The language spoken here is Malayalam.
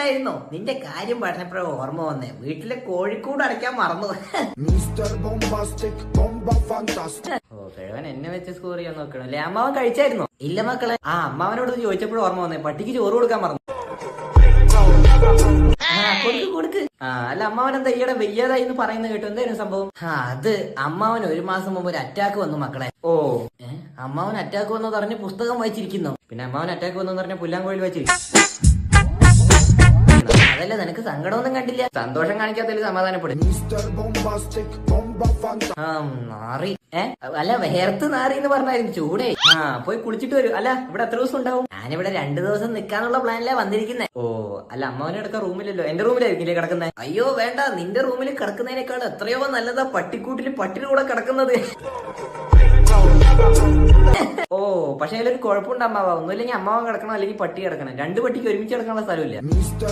ായിരുന്നോ നിന്റെ കാര്യം പറഞ്ഞപ്പോഴേ ഓർമ്മ വന്നേ, വീട്ടിലെ കോഴിക്കൂട് അടയ്ക്കാൻ മറന്നു. ഓ കിഴവൻ എന്നെ വെച്ച് സ്കോർ ചെയ്യാൻ നോക്കണം അല്ലേ? അമ്മാവൻ കഴിച്ചായിരുന്നോ? ഇല്ല മക്കളെ. അമ്മാവനോട് ചോദിച്ചപ്പോഴും ഓർമ്മ വന്നേ, പട്ടിക്ക് ചോറ് കൊടുക്കാൻ മറന്നു. കൊടുക്ക്. അല്ല അമ്മാവൻ എന്താ ഈയിടെ വയ്യാതായി എന്ന് പറയുന്നത് കേട്ടു, എന്തായിരുന്നു സംഭവം? അത് അമ്മാവൻ 1 മാസം മുമ്പ് ഒരു അറ്റാക്ക് വന്നു മക്കളെ. അമ്മാവൻ അറ്റാക്ക് വന്നു പറഞ്ഞ് പുസ്തകം വായിച്ചിരിക്കുന്നു. പിന്നെ അമ്മാവൻ അറ്റാക്ക് വന്നു പറഞ്ഞ പുല്ലാങ്കോയിൽ വായിച്ചിരിക്കും. അതല്ല, നിനക്ക് സങ്കടമൊന്നും കണ്ടില്ല? സന്തോഷം കാണിക്കാത്തതിൽ സമാധാനപ്പെടും. നാറി. അല്ല വേർത്ത് നാറി എന്ന് പറഞ്ഞായിരുന്നു. ചൂടേ. പോയി കുളിച്ചിട്ട് വരൂ. അല്ല ഇവിടെ എത്ര ദിവസം ഉണ്ടാവും? ഞാനിവിടെ 2 ദിവസം നിക്കാനുള്ള പ്ലാനിലാ വന്നിരിക്കുന്നേ. അല്ല അമ്മാവനെ കിടക്കാൻ റൂമിലല്ലോ, എന്റെ റൂമിലായിരിക്കില്ലേ കിടക്കുന്നത്? അയ്യോ വേണ്ട, നിന്റെ റൂമിൽ കിടക്കുന്നതിനേക്കാൾ എത്രയോ നല്ലതാ പട്ടിക്കൂട്ടിൽ പട്ടിയുടെ കൂടെ കിടക്കുന്നത്. പക്ഷെ അതിലൊരു കുഴപ്പമുണ്ട് അമ്മാവ. ഒന്നുമില്ലെങ്കിൽ അമ്മാവൻ കിടക്കണം അല്ലെങ്കിൽ പട്ടി കിടക്കണം. 2 പട്ടിക്ക് ഒരുമിച്ച് കിടക്കാനുള്ള സ്ഥലമില്ല.